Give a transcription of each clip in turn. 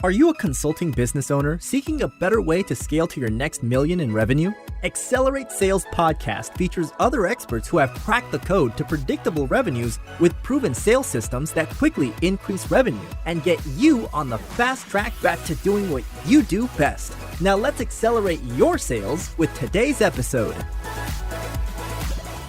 Are you a consulting business owner seeking a better way to scale to your next million in revenue? Accelerate Sales Podcast features other experts who have cracked the code to predictable revenues with proven sales systems that quickly increase revenue and get you on the fast track back to doing what you do best. Now let's accelerate your sales with today's episode.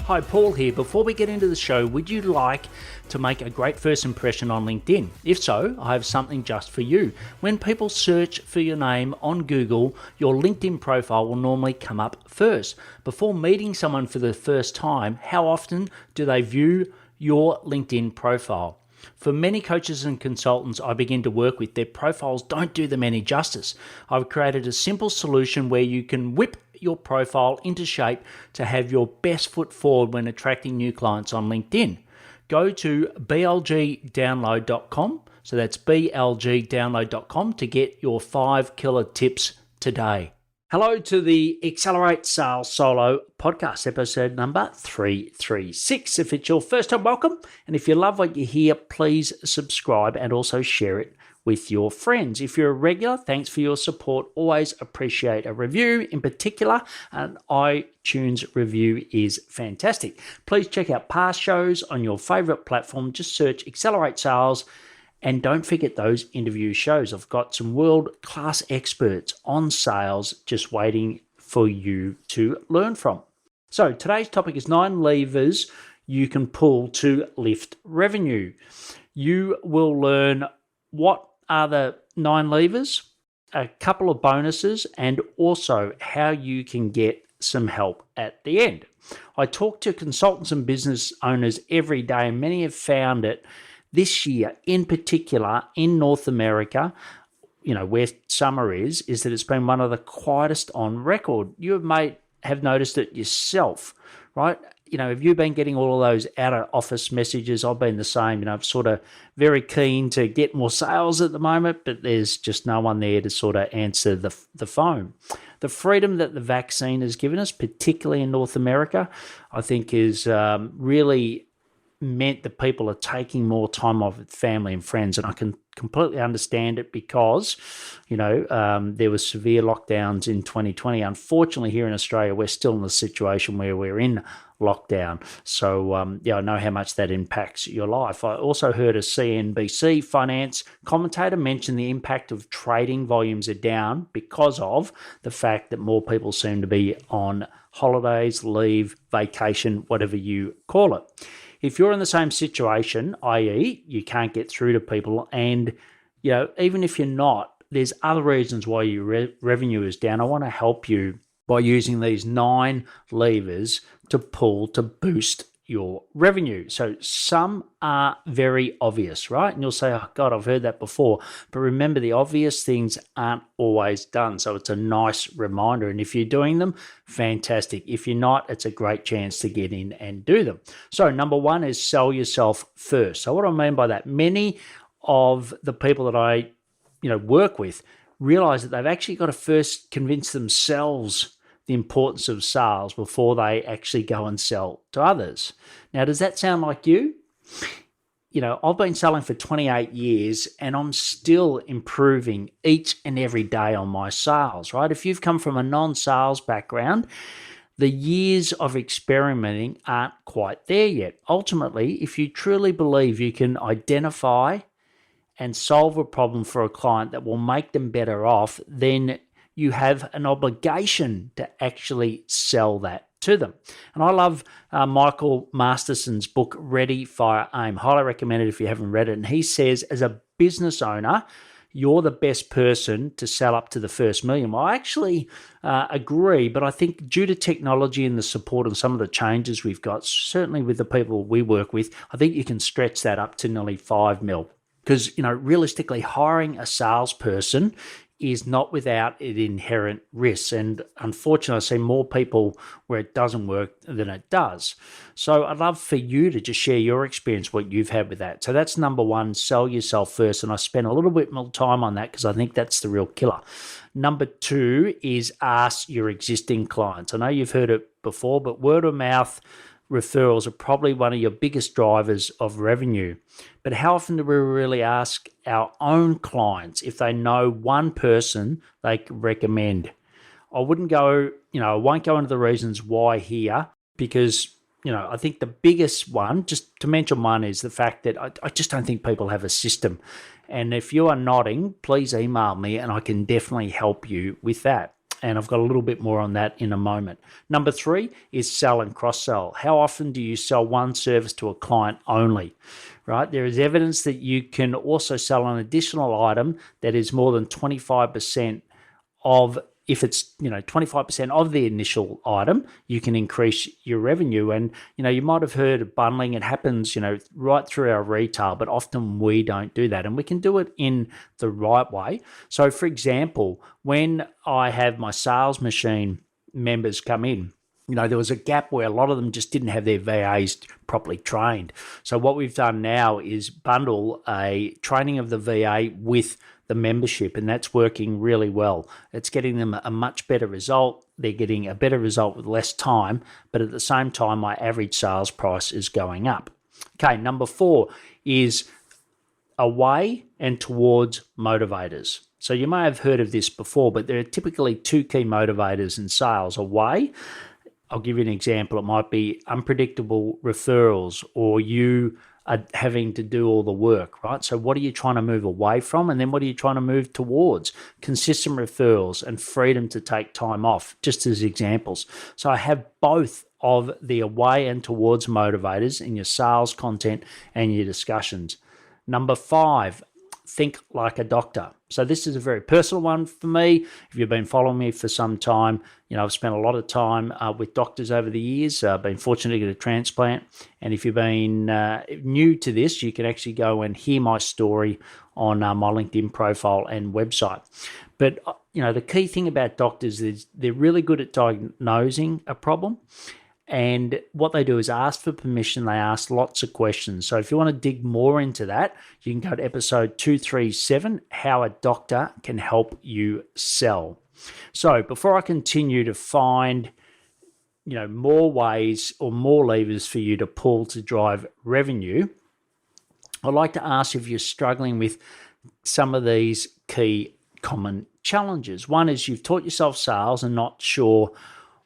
Hi, Paul here. Before we get into the show, would you like to make a great first impression on LinkedIn? If so, I have something just for you. When people search for your name on Google, your LinkedIn profile will normally come up first. Before meeting someone for the first time, how often do they view your LinkedIn profile? For many coaches and consultants I begin to work with, their profiles don't do them any justice. I've created a simple solution where you can whip your profile into shape to have your best foot forward when attracting new clients on LinkedIn. Go to blgdownload.com, so that's blgdownload.com to get your 5 killer tips today. Hello to the Accelerate Sales Solo podcast, episode number 336. If it's your first time, welcome. And if you love what you hear, please subscribe and also share it with your friends. If you're a regular, thanks for your support. Always appreciate a review. In particular, an iTunes review is fantastic. Please check out past shows on your favorite platform. Just search Accelerate Sales. And don't forget those interview shows. I've got some world-class experts on sales just waiting for you to learn from. So today's topic is 9 levers you can pull to lift revenue. You will learn what are the 9 levers, a couple of bonuses, and also how you can get some help at the end. I talk to consultants and business owners every day, and many have found it this year, in particular in North America, where summer is that it's been one of the quietest on record. You may have noticed it yourself, right? Have you been getting all of those out of office messages? I've been the same. I'm sort of very keen to get more sales at the moment, but there's just no one there to sort of answer the phone. The freedom that the vaccine has given us, particularly in North America, I think is really meant that people are taking more time off with family and friends, and I can completely understand it because, there were severe lockdowns in 2020. Unfortunately, here in Australia, we're still in a situation where we're in lockdown. So, I know how much that impacts your life. I also heard a CNBC finance commentator mention the impact of trading volumes are down because of the fact that more people seem to be on holidays, leave, vacation, whatever you call it. If you're in the same situation, i.e. you can't get through to people, and even if you're not, there's other reasons why your revenue is down. I want to help you by using these 9 levers to pull to boost your revenue. So some are very obvious, right? And you'll say, oh God, I've heard that before. But remember, the obvious things aren't always done. So it's a nice reminder. And if you're doing them, fantastic. If you're not, it's a great chance to get in and do them. So number 1 is sell yourself first. So what do I mean by that? Many of the people that I work with realize that they've actually got to first convince themselves the importance of sales before they actually go and sell to others. Now, does that sound like you? I've been selling for 28 years and I'm still improving each and every day on my sales, right? If you've come from a non-sales background, the years of experimenting aren't quite there yet. Ultimately, if you truly believe you can identify and solve a problem for a client that will make them better off, then you have an obligation to actually sell that to them. And I love Michael Masterson's book, Ready, Fire, Aim. Highly recommend it if you haven't read it. And he says, as a business owner, you're the best person to sell up to the first million. Well, I actually agree, but I think due to technology and the support and some of the changes we've got, certainly with the people we work with, I think you can stretch that up to nearly 5 mil. Because, realistically, hiring a salesperson is not without its inherent risks. And unfortunately, I see more people where it doesn't work than it does. So I'd love for you to just share your experience, what you've had with that. So that's number 1, sell yourself first. And I spend a little bit more time on that because I think that's the real killer. Number 2 is ask your existing clients. I know you've heard it before, but word of mouth referrals are probably one of your biggest drivers of revenue. But how often do we really ask our own clients if they know one person they could recommend? I won't go into the reasons why here, because I think the biggest one, just to mention one, is the fact that I just don't think people have a system. And if you are nodding, please email me and I can definitely help you with that. And I've got a little bit more on that in a moment. Number 3 is sell and cross-sell. How often do you sell one service to a client only, right? There is evidence that you can also sell an additional item that is more than 25% of, if it's 25% of the initial item, you can increase your revenue. And you might have heard of bundling. It happens right through our retail, but often we don't do that, and we can do it in the right way. So for example, when I have my sales machine members come in, there was a gap where a lot of them just didn't have their VAs properly trained. So what we've done now is bundle a training of the VA with the membership, and that's working really well. It's getting them a much better result. They're getting a better result with less time, but at the same time, my average sales price is going up. Okay, number 4 is away and towards motivators. So you may have heard of this before, but there are typically 2 key motivators in sales. Away, I'll give you an example. It might be unpredictable referrals, or you are having to do all the work, right? So what are you trying to move away from? And then what are you trying to move towards? Consistent referrals and freedom to take time off, just as examples. So I have both of the away and towards motivators in your sales content and your discussions. Number 5, think like a doctor. So this is a very personal one for me. If you've been following me for some time, I've spent a lot of time with doctors over the years. I've been fortunate to get a transplant. And if you've been new to this, you can actually go and hear my story on my LinkedIn profile and website. But, the key thing about doctors is they're really good at diagnosing a problem. And what they do is ask for permission. They ask lots of questions. So if you want to dig more into that, you can go to episode 237, How a Doctor Can Help You Sell. So before I continue to find, more ways or more levers for you to pull to drive revenue, I'd like to ask if you're struggling with some of these key common challenges. One is you've taught yourself sales and not sure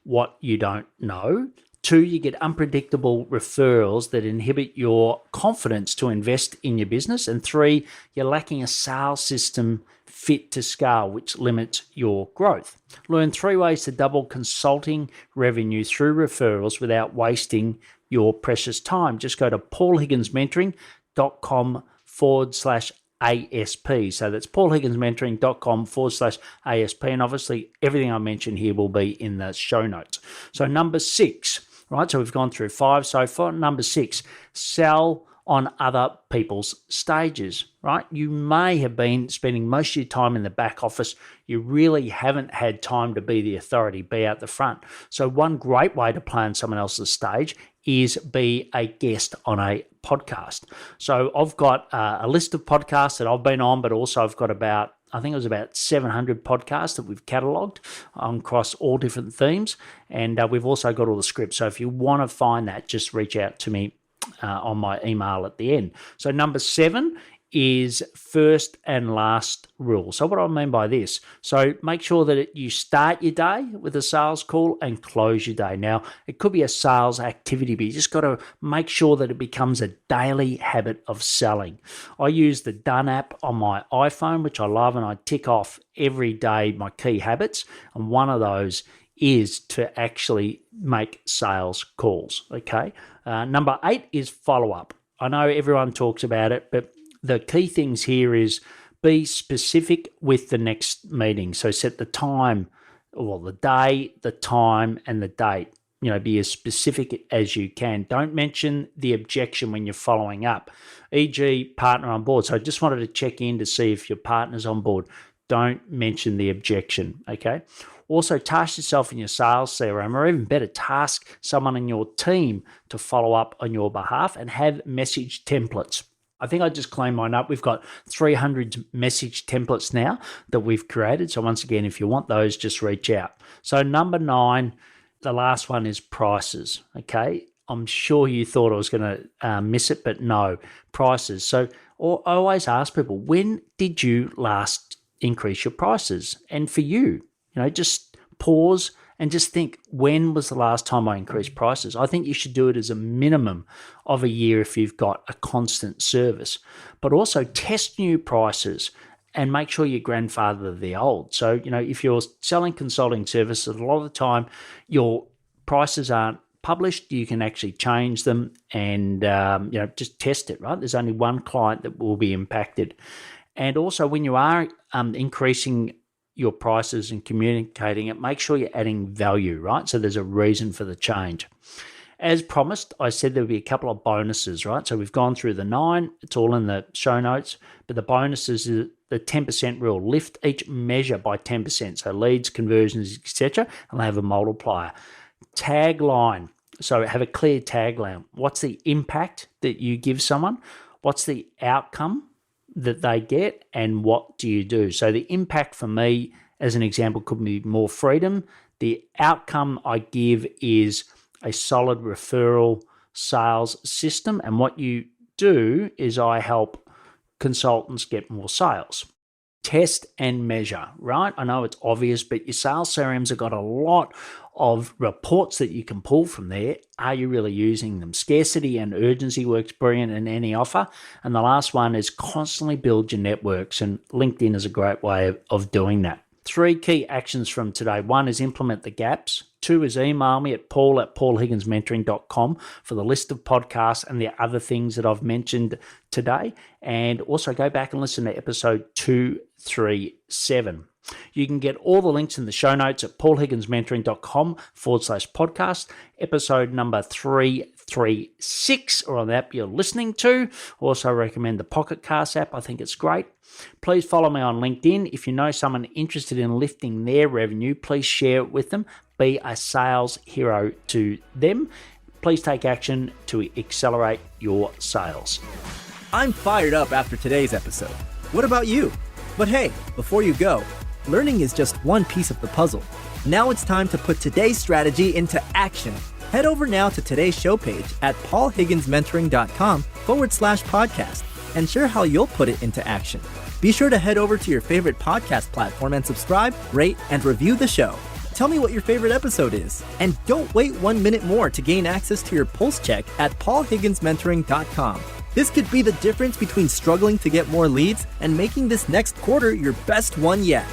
what you don't know. 2, you get unpredictable referrals that inhibit your confidence to invest in your business. And 3, you're lacking a sales system fit to scale, which limits your growth. Learn 3 ways to double consulting revenue through referrals without wasting your precious time. Just go to paulhigginsmentoring.com/ASP. So that's paulhigginsmentoring.com/ASP. And obviously everything I mentioned here will be in the show notes. So number 6, right? So we've gone through 5 so far. Number 6, sell on other people's stages, right? You may have been spending most of your time in the back office. You really haven't had time to be the authority, be out the front. So one great way to play on someone else's stage is be a guest on a podcast. So I've got a list of podcasts that I've been on, but also I've got about 700 podcasts that we've catalogued across all different themes. And we've also got all the scripts. So if you want to find that, just reach out to me on my email at the end. So number 7 is first and last rule. So what do I mean by this? So make sure that you start your day with a sales call and close your day. Now, it could be a sales activity, but you just got to make sure that it becomes a daily habit of selling. I use the Done app on my iPhone, which I love, and I tick off every day my key habits. And one of those is to actually make sales calls, okay? Number 8 is follow-up. I know everyone talks about it, but the key things here is be specific with the next meeting. So set the time, the day, the time, and the date. Be as specific as you can. Don't mention the objection when you're following up, e.g. partner on board. So I just wanted to check in to see if your partner's on board. Don't mention the objection, okay? Also, task yourself in your sales CRM, or even better, task someone in your team to follow up on your behalf, and have message templates. I think I just cleaned mine up. We've got 300 message templates now that we've created. So once again, if you want those, just reach out. So number 9, the last one is prices, okay? I'm sure you thought I was going to miss it, but no, prices. So I always ask people, when did you last increase your prices? And for you, just pause and just think, when was the last time I increased prices? I think you should do it as a minimum of a year if you've got a constant service, but also test new prices and make sure you grandfather the old. So, if you're selling consulting services, a lot of the time your prices aren't published. You can actually change them and, just test it, right? There's only one client that will be impacted. And also when you are increasing your prices and communicating it, make sure you're adding value, right? So there's a reason for the change. As promised, I said there would be a couple of bonuses, right? So we've gone through the 9, it's all in the show notes, but the bonuses is the 10% rule. Lift each measure by 10%. So leads, conversions, etc., and they have a multiplier. Tagline. So have a clear tagline. What's the impact that you give someone? What's the outcome that they get, and what do you do? So the impact for me, as an example, could be more freedom. The outcome I give is a solid referral sales system, and what you do is I help consultants get more sales. Test and measure, right? I know it's obvious, but your sales CRMs have got a lot of reports that you can pull from there. Are you really using them? Scarcity and urgency works brilliant in any offer. And the last one is constantly build your networks, and LinkedIn is a great way of doing that. 3 key actions from today. 1 is implement the gaps. 2 is email me at paul@paulhigginsmentoring.com for the list of podcasts and the other things that I've mentioned today. And also go back and listen to episode 237. You can get all the links in the show notes at paulhigginsmentoring.com/podcast, episode number 336, or on the app you're listening to. Also recommend the Pocket Cast app. I think it's great. Please follow me on LinkedIn. If you know someone interested in lifting their revenue, please share it with them. Be a sales hero to them. Please take action to accelerate your sales. I'm fired up after today's episode. What about you? But hey, before you go, learning is just one piece of the puzzle. Now it's time to put today's strategy into action. Head over now to today's show page at paulhigginsmentoring.com/podcast and share how you'll put it into action. Be sure to head over to your favorite podcast platform and subscribe, rate, and review the show. Tell me what your favorite episode is. And don't wait 1 minute more to gain access to your pulse check at paulhigginsmentoring.com. This could be the difference between struggling to get more leads and making this next quarter your best one yet.